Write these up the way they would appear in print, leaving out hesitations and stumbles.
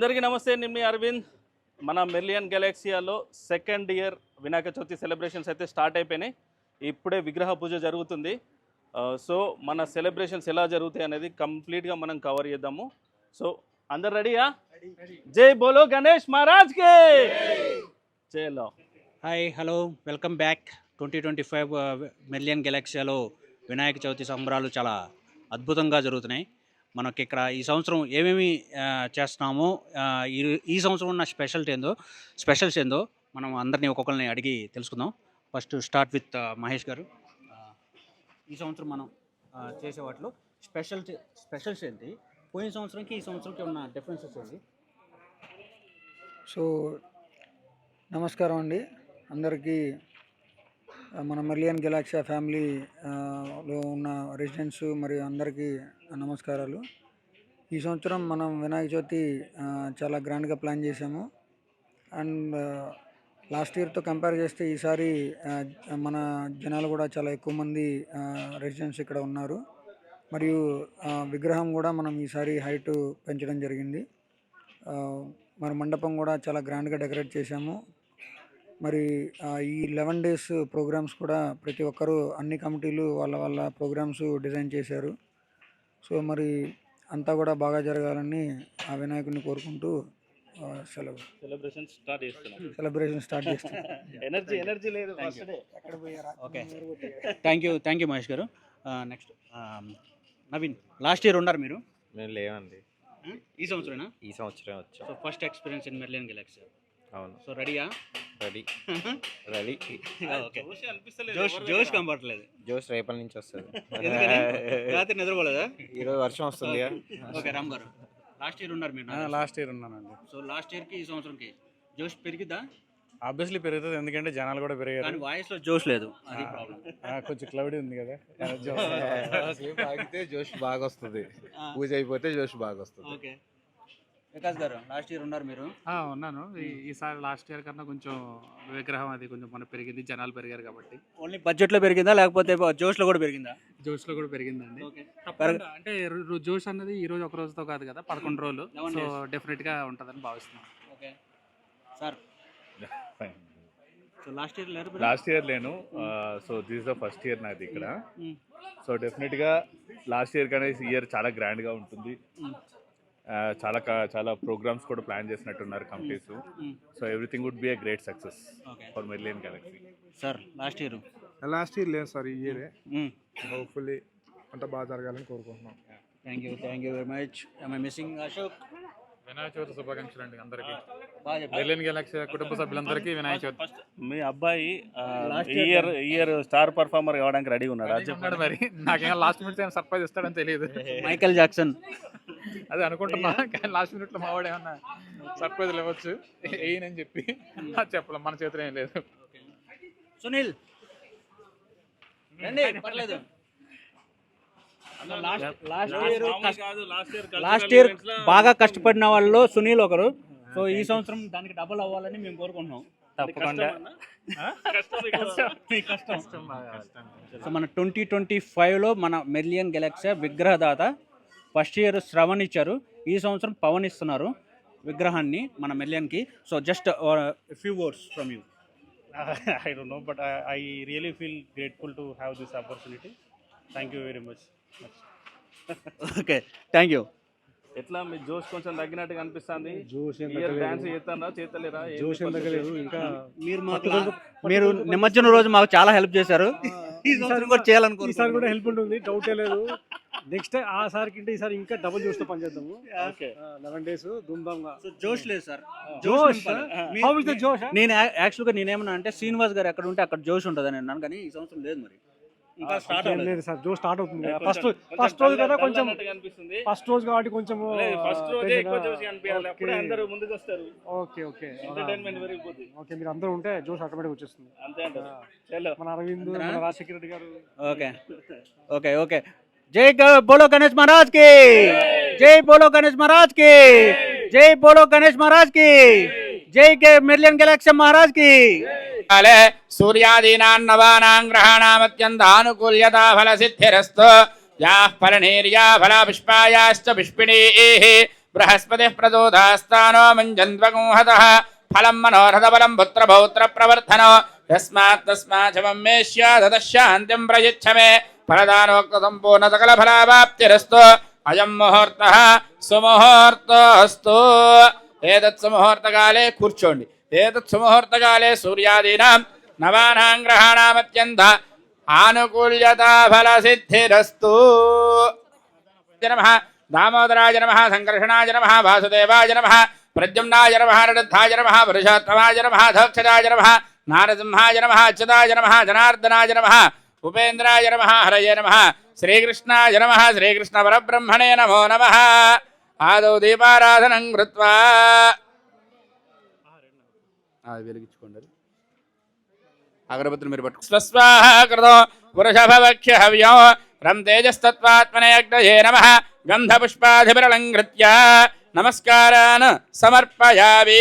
అందరికీ నమస్తే. నేను మీ అరవింద్. మన మెర్లియన్ గెలాక్సియాలో second year Vinayaka Chavithi celebrations అయితే స్టార్ట్ అయిపోయినాయి. ఇప్పుడే విగ్రహ పూజ జరుగుతుంది. సో మన సెలబ్రేషన్స్ ఎలా జరుగుతాయి అనేది కంప్లీట్గా మనం కవర్ చేద్దాము. సో అందరు రెడీయా? జై బోలో గణేష్ మహారాజ్కి జైలో. Hi, hello, welcome back. 2025 Merlion గెలాక్సియాలో వినాయక చవితి సంబరాలు చాలా అద్భుతంగా జరుగుతున్నాయి. మనకి ఇక్కడ ఈ సంవత్సరం ఏమేమి చేస్తున్నామో, ఈ సంవత్సరం ఉన్న స్పెషల్స్ ఏందో మనం అందరినీ ఒక్కొక్కరిని అడిగి తెలుసుకుందాం. ఫస్ట్ స్టార్ట్ విత్ మహేష్ గారు. ఈ సంవత్సరం మనం చేసే వాటిలో స్పెషల్స్ ఏంటి, పోయిన సంవత్సరంకి ఈ సంవత్సరంకి ఉన్న డిఫరెన్సెస్ ఏంటి? సో నమస్కారం అండి అందరికీ. మన మెర్లియన్ గెలాక్సియా ఫ్యామిలీలో ఉన్న రెసిడెంట్స్ మరియు అందరికీ నమస్కారాలు. ఈ సంవత్సరం మనం వినాయక చవితి చాలా గ్రాండ్గా ప్లాన్ చేసాము. అండ్ లాస్ట్ ఇయర్తో కంపేర్ చేస్తే ఈసారి మన జనాలు కూడా చాలా ఎక్కువ మంది రెసిడెంట్స్ ఇక్కడ ఉన్నారు. మరియు విగ్రహం కూడా మనం ఈసారి హైట్ పెంచడం జరిగింది. మరి మండపం కూడా చాలా గ్రాండ్గా డెకరేట్ చేశాము. మరి ఈ 11 days ప్రోగ్రామ్స్ కూడా ప్రతి ఒక్కరూ అన్ని కమిటీలు వాళ్ళ ప్రోగ్రామ్స్ డిజైన్ చేశారు. సో మరి అంతా కూడా బాగా జరగాలని ఆ వినాయకుడిని కోరుకుంటూ సెలబ్రేషన్ స్టార్ట్ చేస్తున్నాం. ఎనర్జీ లేదు. ఓకే, థ్యాంక్ యూ మహేష్ గారు. నెక్స్ట్ నవీన్. లాస్ట్ ఇయర్ ఉన్నారు మీరు? మేము లేవండి, ఈ సంవత్సరం వచ్చాం. So first experience in Merlion Galaxia. అవును. సో రెడీయా? రెడీ. ఓకే. జోష్ కనబడట్లేదు. జోష్ రేపటి నుంచి వస్తుంది. రాత్రి నిద్రపోలేదా? ఈరోజు వర్షం వస్తుంది. ఓకే, రామ్ గారు. లాస్ట్ ఇయర్ ఉన్నారు మీరు? లాస్ట్ ఇయర్ ఉన్నానండి. సో లాస్ట్ ఇయర్కి ఈ సంవత్సరంకి జోష్ పెరిగిద్దా? ఆబ్వియస్లీ పెరుగుతుంది, ఎందుకంటే జనాలు కూడా పెరిగారు. కానీ వాయిస్లో జోష్ లేదు, అది ప్రాబ్లం. కొంచెం క్లౌడీ ఉంది కదా. ఆగితే జోష్ బాగా వస్తుంది, పూజ అయిపోతే జోష్ బాగా వస్తుంది. ఓకే, వికాస్ గారు. లాస్ట్ ఇయర్ ఉన్నారు మీరు? ఉన్నాను. ఈసారి లాస్ట్ ఇయర్ కన్నా కొంచెం విగ్రహం అది కొంచెం మన పెరిగింది, జనాలు పెరిగారు కాబట్టి. ఓన్లీ బడ్జెట్లో పెరిగిందా లేకపోతే జోష్లో కూడా పెరిగిందా? జోష్లో కూడా పెరిగిందండి. ఓకే. అంటే జోష్ అన్నది ఈ రోజు ఒక రోజుతో కాదు కదా, 11 రోజులు. సో డెఫినెట్గా ఉంటుందని భావిస్తున్నాను. Okay sir. So last year లేను. So this the first year నాది ఇక్కడ. సో డెఫినెట్గా లాస్ట్ ఇయర్ కన్నా ఈ ఇయర్ చాలా గ్రాండ్గా ఉంటుంది. చాలా ప్రోగ్రామ్స్ కూడా ప్లాన్ చేసినట్టున్నారు committees. So everything would be a great success for Merlion Galaxy. Sir last year లేదు సార్, ఈ ఇయరే హోప్ఫుల్లీ అంతా బాగా జరగాలని కోరుకుంటున్నాం. Thank you very much. I missing Ashok? Vinayaka Chavithi శుభాకాంక్షలు అండి అందరికీ. మెర్లియన్ గెలాక్సీ కుటుంబ సభ్యులందరికీ వినాయక చవితి. మీ అబ్బాయి ఇయర్ స్టార్ పర్ఫార్మర్ కావడానికి రెడీ ఉన్నాడు. మరి నాకేం లాస్ట్ మినిట్ ఏమైనా సర్ప్రైజ్ ఇస్తాడని తెలియదు. మైకేల్ జాక్సన్ అదే అనుకుంటున్నా, కానీ లాస్ట్ మినిట్ లో మావాడు ఏమన్నా సర్ప్రైజ్లు ఇవ్వచ్చు ఏయనని చెప్పి చెప్పలేం, మన చేతిలో ఏం లేదు. సునీల్ రండి, పర్లేదు. లాస్ట్ ఇయర్ బాగా కష్టపడిన వాళ్ళు సునీల్ ఒకరు. సో ఈ సంవత్సరం దానికి డబుల్ అవ్వాలని మేము కోరుకుంటున్నాం. తప్పకుండా. సో మన 2025లో మన మెర్లియన్ గెలాక్సియా విగ్రహదాత ఫస్ట్ ఇయర్ శ్రవణ్ ఇచ్చారు, ఈ సంవత్సరం పవన్ ఇస్తున్నారు విగ్రహాన్ని మన మెర్లియన్కి. So just few words from you. I don't know, but I really feel grateful to have this opportunity. Thank you very much. Okay, thank you. ఎట్లా మీ జోష్ కొంచెం తగ్గినట్టుగా అనిపిస్తుంది? డాన్స్ చేతలేరా? ఇంకా మీరు నిమజ్జనం రోజు మాకు చాలా హెల్ప్ చేశారు. ఈసారి కూడా చేయాలనుకుంటున్నాను. ఈసారి కూడా హెల్ప్ ఉంటుంది, డౌటే లేదు. నెక్స్ట్ ఆసారి కంటే ఈసారి ఇంకా డబుల్ జోష్తో పనిచేద్దాము. 11 days ధూమ్ధామ్గా. జోష్ లేదు సార్, జోష్. నేను యాక్చువల్గా నేనేమన్నా అంటే శ్రీనివాస్ గారు ఎక్కడ ఉంటే అక్కడ జోష్ ఉంటుందని అన్నాను, కానీ ఈ సంవత్సరం లేదు. మరి ఇంకా స్టార్ట్ లేదు సార్, జోష్ స్టార్ట్ అవుతుంది కదా. ఫస్ట్ రోజు కదా, కొంచెం ఫస్ట్ రోజు కాబట్టి కొంచెం ఓకే ఓకే మీరు అందరూ ఉంటే జోష్ ఆటోమేటిక్ వచ్చేస్తుంది. మన అరవింద్, మన రాజశేఖర రెడ్డి గారు. Okay okay okay. జై బోలో గణేష్ మహారాజ్ కి, జై బోలో గణేష్ మహారాజ్ కి, జై బోలో గణేష్ మహారాజ్ కి, జై మెర్లియన్ గెలాక్సియా మహారాజ్ కి. सूर्यादीनां नवानां ग्रहाणामत्यन्तानुकूल्यता फलसिद्धिरस्तु याः फलनेर्या फलापुष्पायाश्च पुष्पिणीः बृहस्पतिः प्रचोदास्तानो मुञ्जन्त्वगुंहतः फलं मनोरथबलं पुत्रपौत्रप्रवर्धनो यस्मात् तस्मात् शमं मे स्यादतः शान्तिं प्रयच्छ मे फलदानोक्तसम्पूर्णसकलफलावाप्तिरस्तु अयं मुहूर्तः सुमुहूर्तोऽस्तु एतत् सुमुहूर्तकाले కూర్చోండి एतत् सुमुहूर्तकाले सूर्यादीनां नवानां ग्रहाणामत्यन्त आनुकूल्यता फलसिद्धिरस्तु नमः दामोदराय नमः संकर्षणाय नमः वासुदेवाय नमः प्रद्युम्नाय नमः नरद्धाय नमः पुरुषोत्तमाय नमः धोक्षजाय नमः नारसिंहाय नमः अच्युताय नमः जनार्दनाय नमः उपेन्द्राय नमः हरये नमः श्रीकृष्णाय नमः श्रीकृष्णपरब्रह्मणे नमो नमः आदौ दीपाराधनं कृत्वा వెలిగించుకోండి అగరబత్తులు మీరు పట్టుకు స్వస్వాహ కృతో పురుషభవక్ష్య హవ్యం రం తేజస్తత్వాత్మనే అగ్నయే నమః గంధపుష్పాధిపరలంకృత్య నమస్కారాన్ సమర్పయామి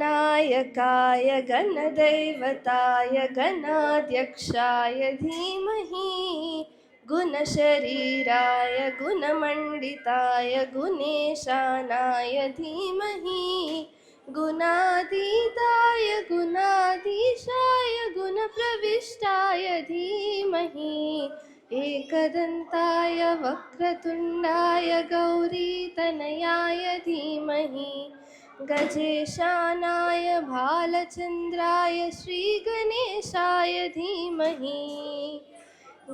गणनायकाय गणदैवताय गणाध्यक्षाय धीमहि गुणशरीराय गुणमण्डिताय गुणेशानाय धीमहि गुणातीताय गुणाधीशाय गुणप्रविष्टाय धीमहि एकदन्ताय वक्रतुण्डाय गौरीतनयाय धीमहि गजेशानाय भालचन्द्राय श्रीगणेशाय धीमहि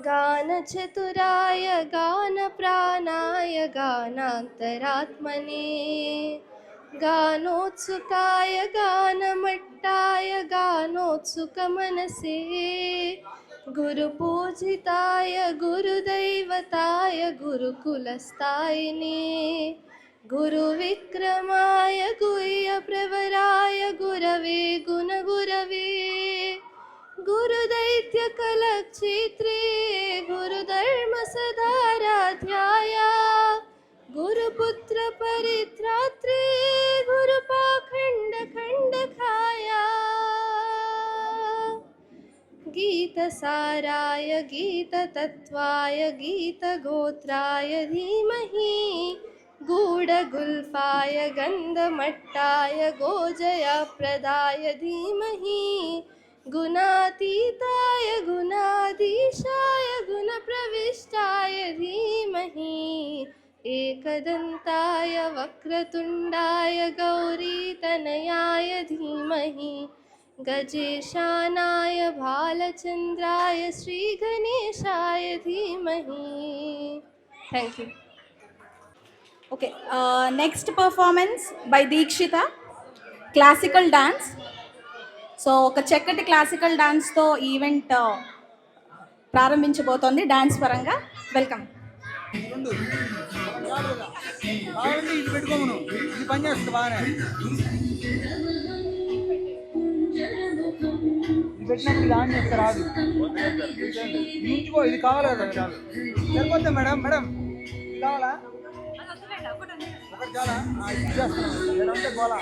गानचतुराय गानप्राणाय गानान्तरात्मने गानोत्सुकाय गानमट्टाय गानोत्सुकमनसे गुरुपूजिताय गुरुदैवताय गुरुकुलस्थायिने गुरुविक्रमाय गुह्यप्रवराय गुरवे गुणगुरवे गुरुदैत्यकलक्षेत्रे गुरुधर्मसदाराध्याय गुरुपुत्रपरित्रात्रे गुरुपाखण्डखण्डकाय गीतसाराय गीततत्त्वाय गीतगोत्राय धीमहि गूढगुल्फाय गन्धमट्टाय गोजयप्रदाय धीमहि गुणातीताय गुणाधीशाय गुणप्रविष्टाय धीमहि एकदन्ताय वक्रतुण्डाय गौरीतनयाय धीमहि गजेशानाय भालचन्द्राय श्रीगणेशाय धीमहि. Thank you. Okay, next performance by Deekshita, classical dance. So ఒక చక్కటి క్లాసికల్ డాన్స్తో ఈవెంట్ ప్రారంభించబోతోంది డాన్స్ పరంగా. వెల్కమ్. ఇది పెట్టుకోమను, ఇది పని చేస్తుంది బాగానే. ఇది పెట్టినప్పుడు ఇది ఆన్ చేస్తే రాదు. ఉంచుకో, ఇది కావాలి కదా. సరిపోతే మేడం, మేడం ఇది కావాలా? ఒకటి చాలా ఇది చేస్తున్నాను మేడం, అంటే గోలా.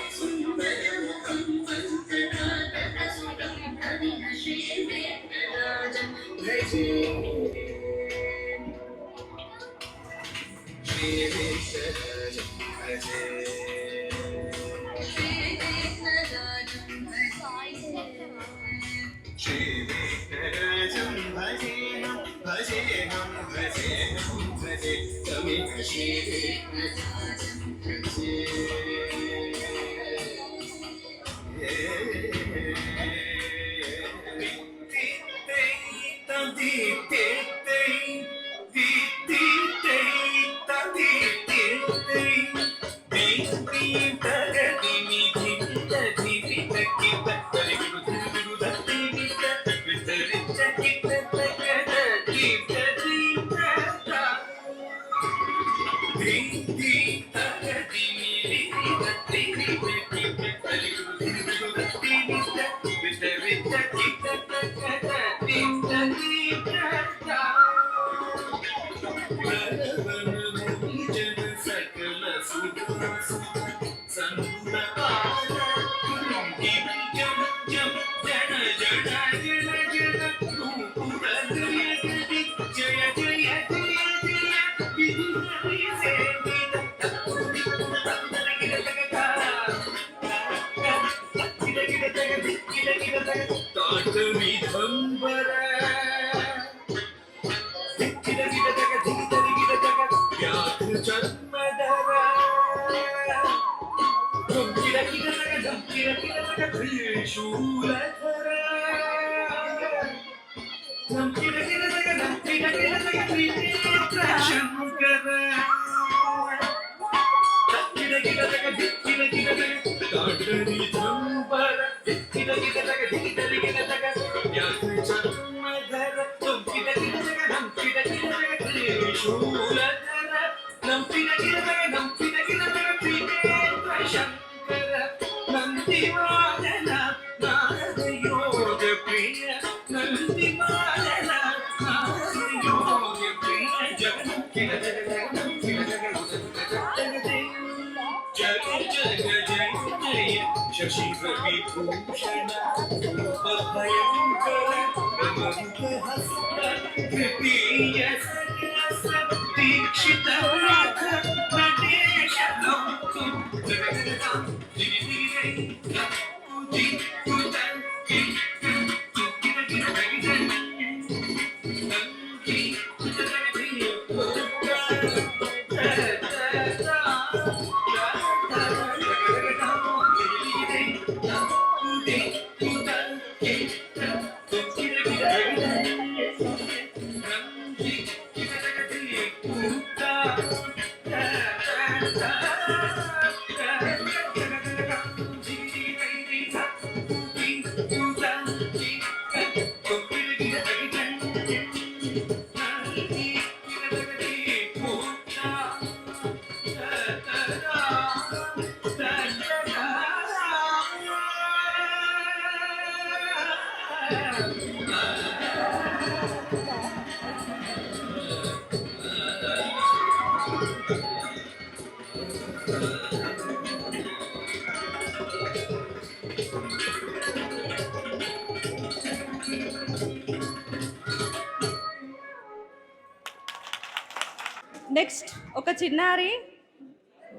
నెక్స్ట్ ఒక చిన్నారి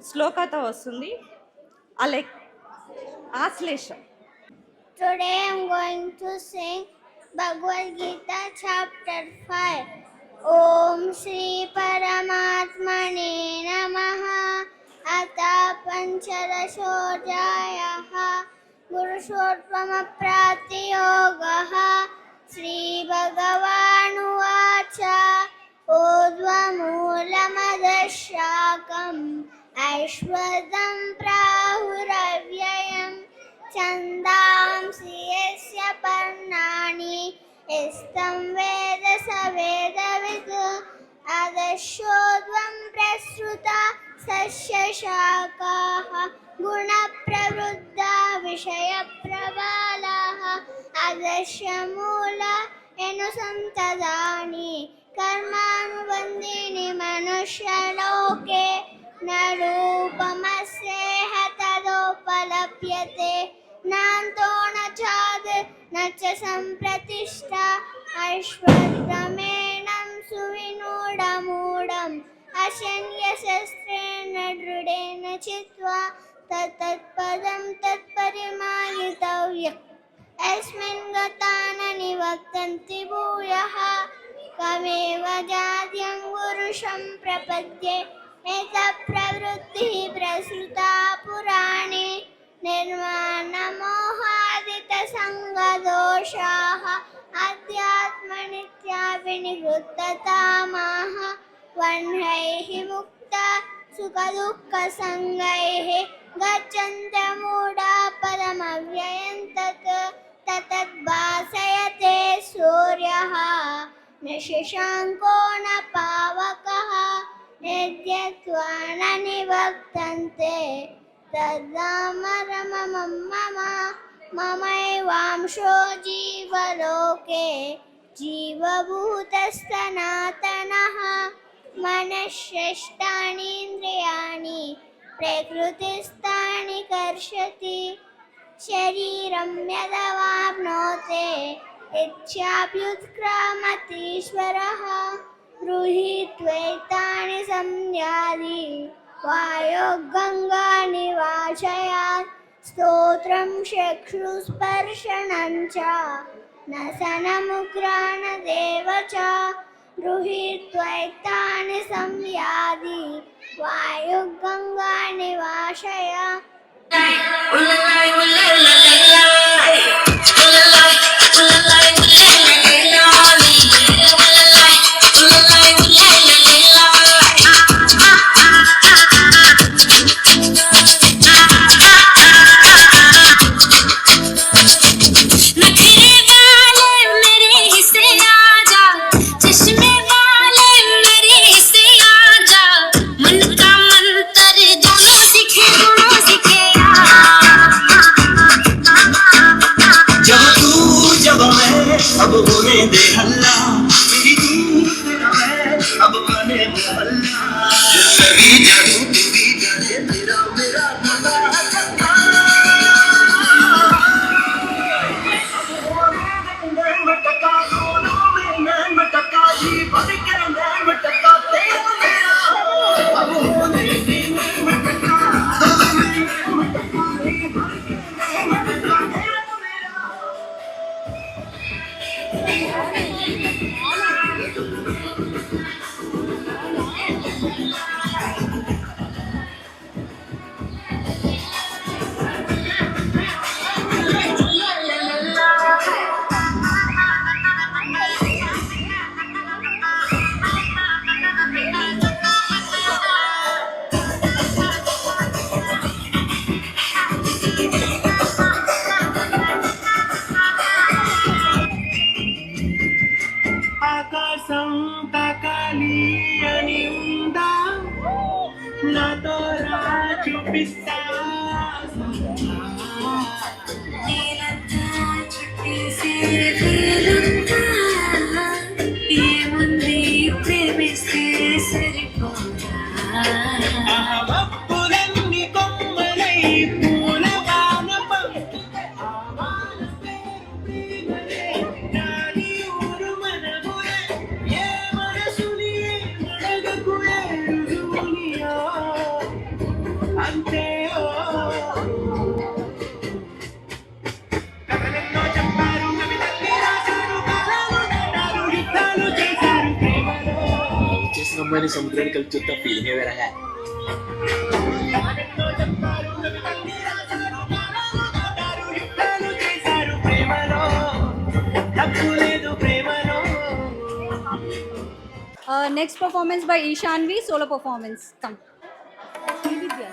శ్లోకతో వస్తుంది, ఆశ్లేషం. Today I am going to sing Bhagavad Gita chapter 5. Om Shri Paramatmane Namaha. Ata Panchadashodhyayah. Guru पुरुषोत्तमप्राप्तियोगः श्रीभगवानुवाच ऊर्ध्वमूलमदशाकम् ऐश्वर्यं प्राहुरव्ययम् छन्दांसि यस्य पर्णानि यस्तं वेद स वेदवित् अधश्चोर्ध्वं प्रसृता सस्यशाखाः गुणप्रवृद्धा विषयप्रबलाः अधश्च मूलान्यनुसन्ततानि कर्मानुबन्धीनि मनुष्यलोके न रूपमस्येह तदोपलभ्यते नान्तो न चादिर् न च सम्प्रतिष्ठा ऐश्वर्यमेनं सुविनूढमूढम् अशन्यशस्त्रेण दृढेन चित्वा तत्पदं तत्परिमार्गितव्यम् यस्मिन् गता न निवर्तन्ति भूयः कमेव जात्यं पुरुषं प्रपद्ये एतत् प्रवृत्तिः प्रसृता पुराणे निर्माणमोहादितसङ्गदोषाः अध्यात्मनित्या विनिवृत्ततामाः वह्नैः मुक्ता सुखदुःखसङ्गैः गच्छन्तमूढा पदमव्ययं ततद्भासयते सूर्यः न शशाङ्को न पावकः यद्यत्वा न निवर्तन्ते तदामरममं मम ममैवांशो जीवलोके जीवभूतस्तनातनः मनःषष्ठानीन्द्रियाणि प्रकृतिस्थानि कर्षति शरीरं यदवाप्नोते इच्छाप्युत्क्रामतीश्वरः गृहीत्वैतानि संयाति वायो गङ्गानिवासयात् स्तोत्रं चक्षुस्पर्शनं च नसनमुग्राणदेव च गृहीत्वैतानि संयाति वायो गङ्गानिवासयात् अब होने दे हल्ला मेरी तू तेरा मैं अब बने मोहल्ला सभी जादू तू भी जाने तेरा मेरा भला मटका दोनों में मैं मटका जी बन के मैं मटका तेरा मेरा अब होने दे मटका मटका जी बन के मैं मटका तेरा ఆకాశం తాకాలి అని ఉందా నాతో రా చూపిస్తా నీలంతా చుట్టేసే వేలుందా ఏముంది ప్రేమిస్తే సరిపోదా అహమప్పులన్నీ కొమ్మలై పూల వాన పంపు అంతే కథలెన్నో చెప్పారు కవితల్ని రాశారు కాలాలు నాటారు యుద్ధాలు చేశారు ప్రేమలో చేసిన అమ్మాయిని సముద్రాన్ని కలిసి చూస్తే ఫీలింగే వేరే కథలెన్నో చెప్పారు కవితల్ని రాశారు కాలాలు నాటారు యుద్ధాలు Next performance by Ishanvi, solo performance. Come. Srividya.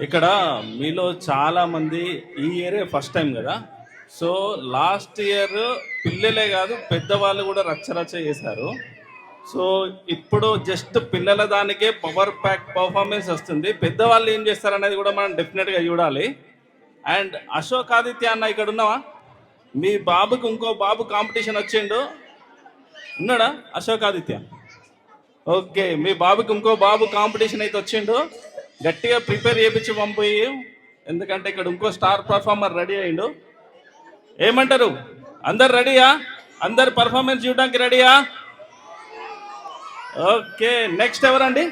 ఇక్కడ మీలో చాలామంది ఈ ఇయరే ఫస్ట్ టైం కదా. సో లాస్ట్ ఇయర్ పిల్లలే కాదు పెద్దవాళ్ళు కూడా రచ్చరచ్చ చేశారు. సో ఇప్పుడు జస్ట్ పిల్లల దానికే పవర్ ప్యాక్ పర్ఫార్మెన్స్ వస్తుంది. పెద్దవాళ్ళు ఏం చేస్తారనేది కూడా మనం డెఫినెట్గా చూడాలి. అండ్ అశోక్ ఆదిత్య అన్న ఇక్కడ ఉన్నావా? మీ బాబుకి ఇంకో బాబు కాంపిటీషన్ వచ్చిండు, ఉన్నాడా అశోక్ ఆదిత్య? ఓకే, మీ బాబుకి ఇంకో బాబు కాంపిటీషన్ అయితే వచ్చిండు, గట్టిగా ప్రిపేర్ చేయించి పంపి, ఎందుకంటే ఇక్కడ ఇంకో స్టార్ పర్ఫార్మర్ రెడీ అయ్యిండు. ఏమంటారు, అందరు రెడీయా? అందరు పర్ఫార్మెన్స్ చూడడానికి రెడీయా? ఓకే, నెక్స్ట్ ఎవరండి?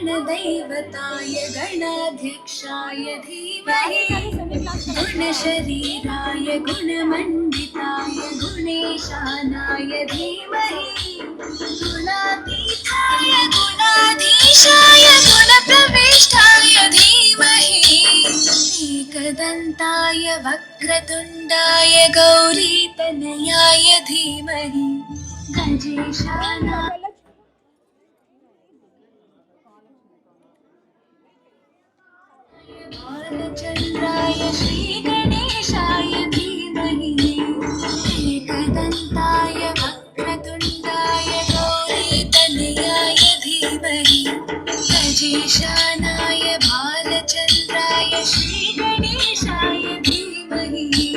गणदैवताय गणाध्यक्षाय धीमहि गुणशरीराय गुणमण्डिताय गुणेशानाय धीमहि गुणातीताय गुणाधीशाय गुणप्रविष्टाय धीमहि एकदन्ताय वक्रतुण्डाय गौरीतनयाय धीमहि गजेशानाय बालचन्द्राय श्रीगणेशाय धीमहि एकदन्ताय वक्रतुण्डाय गौरीतनयाय धीमहि गजेशानाय बालचन्द्राय श्रीगणेशाय धीमहि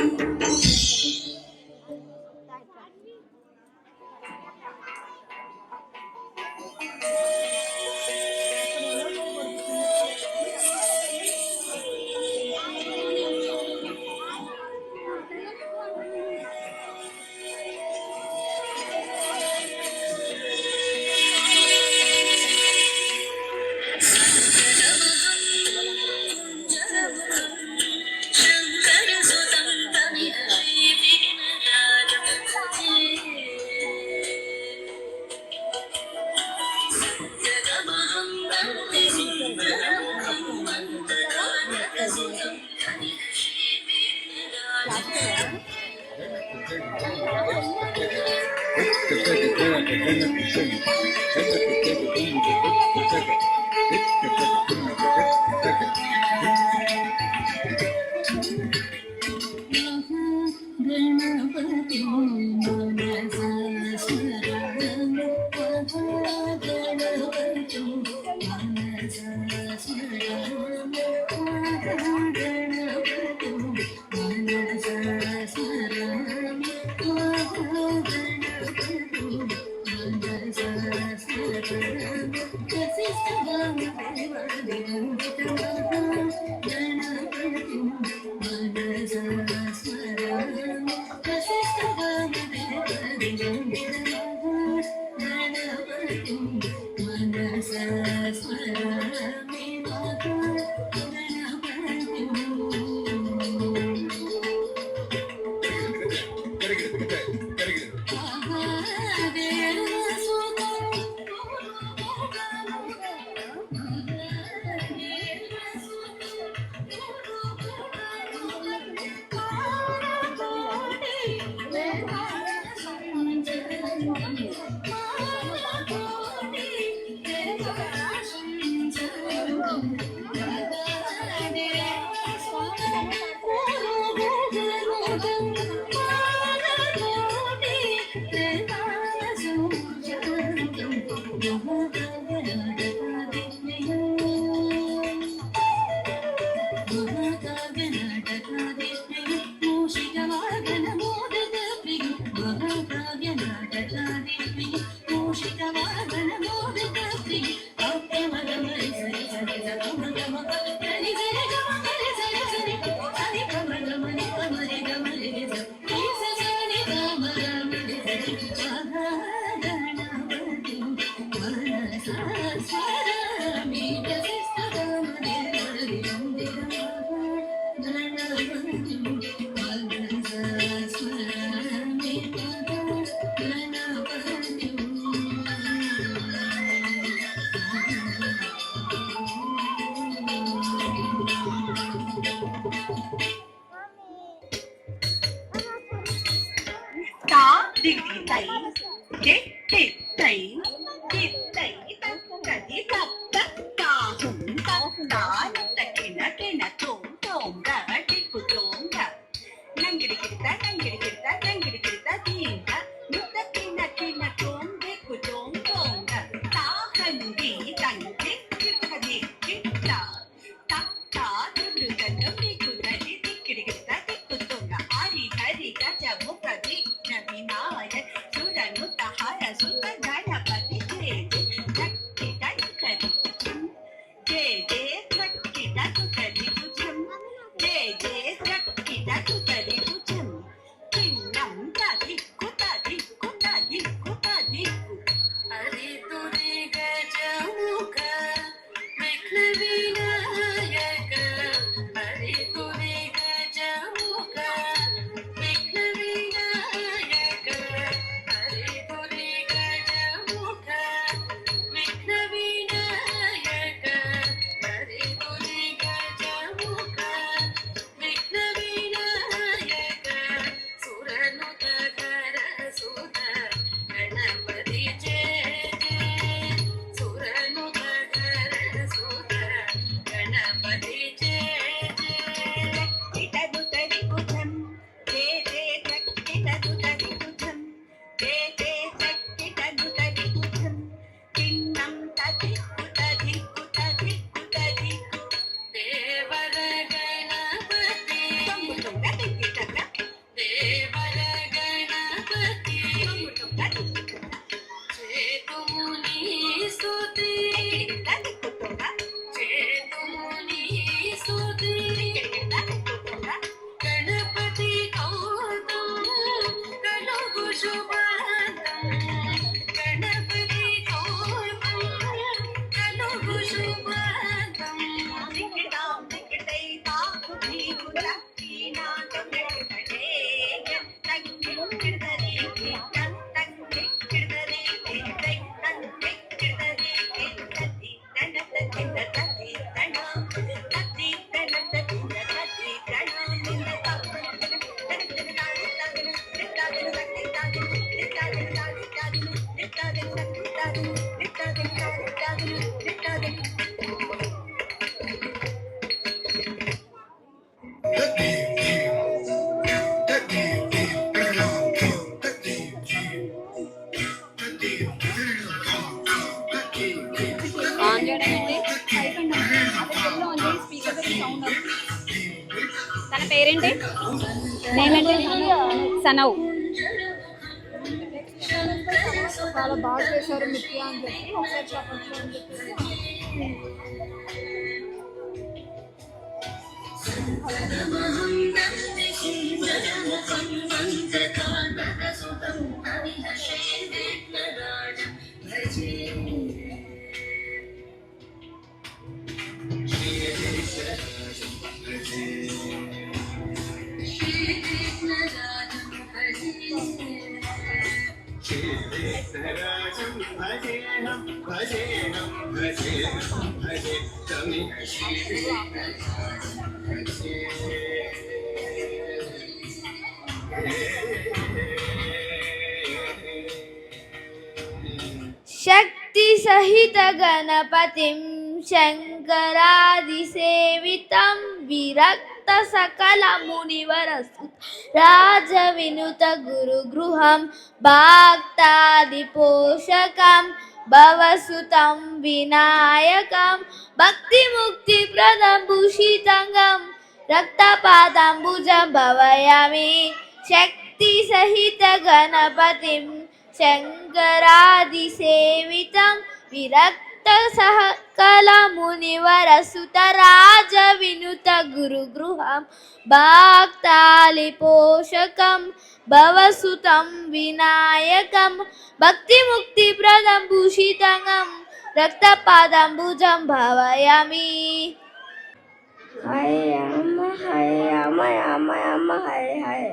ఆన్ చేయడం స్పీకర్ సౌండ్ తన పేరేంటి నేమేంటి సనవ్ చాలా బాగా చేశారు మిత్య అని చెప్పి ఒకసారి చెప్పచ్చు అని చెప్పేసి శక్తి సహిత గణపతిం శంకరాదిసేవితం విరక్త సకల మునివరసు రాజ వినుత గురు గృహం భక్తాది పోషకం భవసుతం వినాయకం భక్తి ముక్తి ప్రదం భూషితంగం రక్తపాదాంబుజం భవయామి శక్తి సహిత గణపతిం శంకరాదిసేవితం విరక్త సకల మునివరసుత రాజ వినుత గురు గృహం భక్తాలి పోషకం భవసుతం వినాయకం భక్తి ముక్తి ప్రదం భూషితంగం రక్తపాదాంబుజం భవయామి. హయ అమ్మ హయ అమ్మ అమ్మ అమ్మ హయ హయ.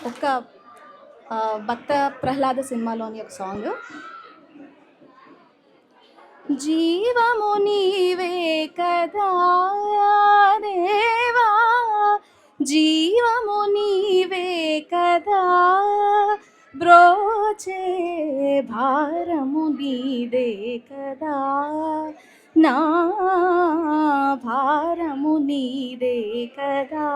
ఒక భక్త ప్రహ్లాద సినిమాలోని ఒక సాంగ్. జీవము నీవే కదా దేవా జీవము నీవే కదా బ్రోచే భారము నీదే కదా నా భారము నీదే కదా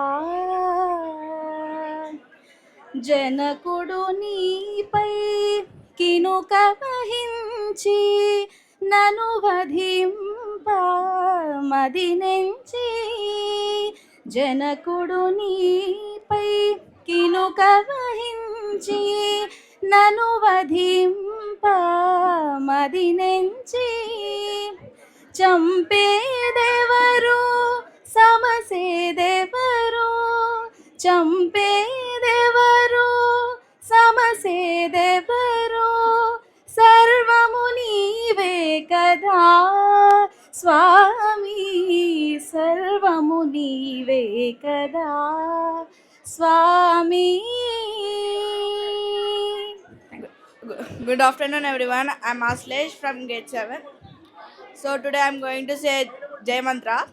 జనకుడు నీపై కినుక వహించి నను వధింప మదినెంచి జనకుడు నీపై కినుక వహించి నను వధింప మదినెంచి చంపేదెవరు సమసేదెవరు చంపేదెవరు సమసేదెవరు సర్వము నీవే కదా స్వామి సర్వము నీవే కదా స్వామి. Good afternoon everyone. I am Aslesh from Gate 7. So today I am going to say Jai Mantra.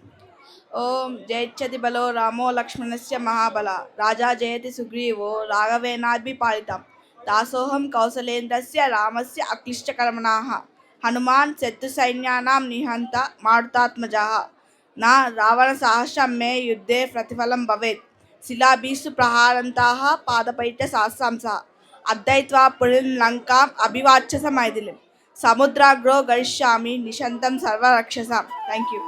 Om Jayachati Balo Ramo Lakshmanasya Mahabala Raja Jayati Sugrivo Raghavenadbi Palitam Dasoham Kausalendrasya Ramasya Aklishta Karamanaha Hanuman Settu Sainyanam Nihanta Marutatmajaha Na Ravana Sahasram Me Yuddhe Pratifalam Bhavet Silabhisu Praharantaha Padapaita Sahasramsa Addaitva Purin Lankam Abhivachasa Maidilim Samudra Gro Garishami Nishantam Sarva Rakshasam. Thank you.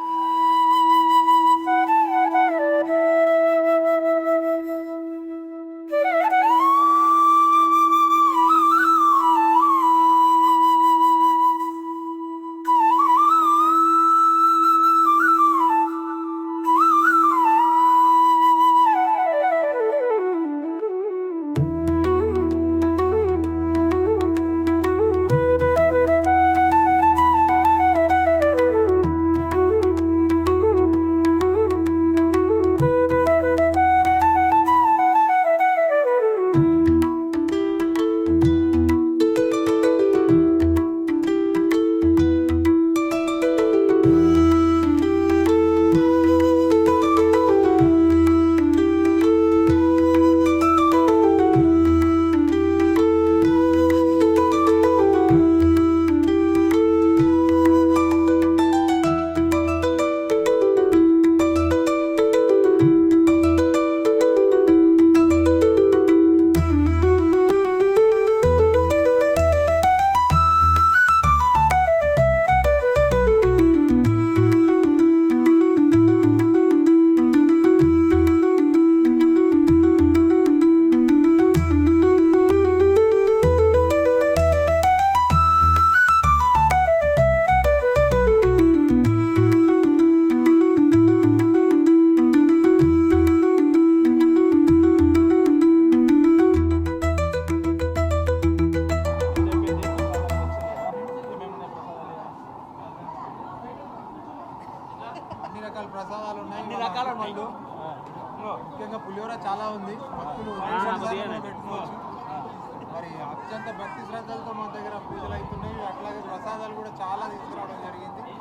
మరి అత్యంత భక్తి శ్రద్ధలతో మన దగ్గర పూజలు అవుతున్నాయి. అట్లాగే ప్రసాదాలు కూడా చాలా తీసుకురావడం జరిగింది.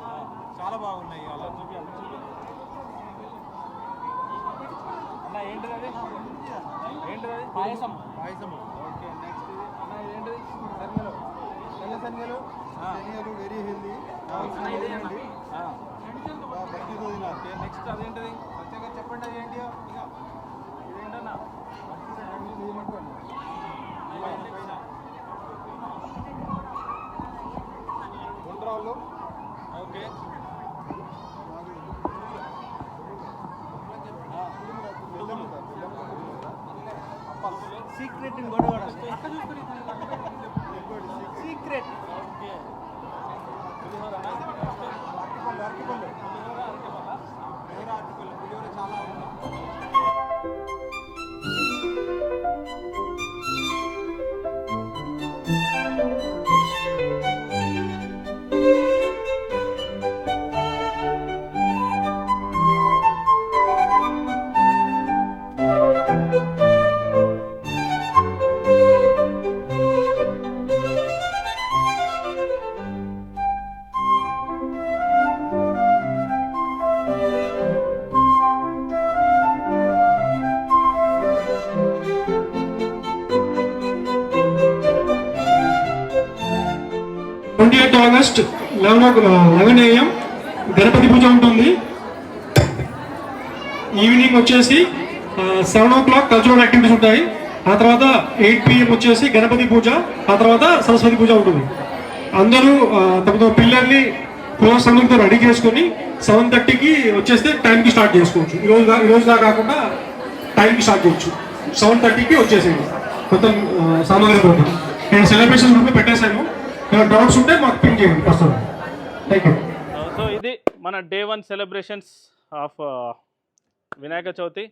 చాలా బాగున్నాయి. అలా అన్న ఏంటిది అది? ఏంటిది అది? పాయసం. ఓకే, నెక్స్ట్ అన్న ఏంటిది? శనగలు, తెల్ల శనగలు, శనగలు వెరీ హెల్దీ. భక్తితో తినాలి. నెక్స్ట్ అదేంటిది? సత్యంగా చెప్పండి అది ఏంటి? ఇదేంటన్నా? గుండ్రాళ్ళు. ఓకే, సీక్రెట్ సీక్రెట్ అరటిపళ్ళు పులిహోర చాలా ఉంది. ఆగస్ట్ 11 AM గణపతి పూజ ఉంటుంది. ఈవినింగ్ వచ్చేసి 7 o'clock కల్చరల్ యాక్టివిటీస్ ఉంటాయి. ఆ తర్వాత 8 PM వచ్చేసి గణపతి పూజ, ఆ తర్వాత సరస్వతి పూజ ఉంటుంది. అందరూ తమ పిల్లల్ని పూజ సమయంతో రెడీ చేసుకొని 7:30కి వచ్చేస్తే టైంకి స్టార్ట్ చేసుకోవచ్చు. ఈరోజులా కాకుండా టైంకి స్టార్ట్ చేయొచ్చు. 7:30కి వచ్చేసేయండి మొత్తం సామాగ్రితో. నేను సెలబ్రేషన్ గ్రూప్లో పెట్టేశాను. డౌట్స్ ఉంటే మాకు పింక్ చేయండి ప్రస్తుతం. Thank you. సో ఇది మన day 1 celebrations of Vinayaka Chavithi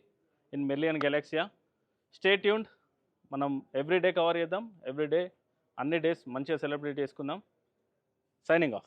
in Merlion Galaxia. Stay tuned. మనం ఎవ్రీడే కవర్ చేద్దాం. ఎవ్రీడే అన్ని డేస్ మంచిగా సెలబ్రేట్ చేసుకుందాం. Signing of.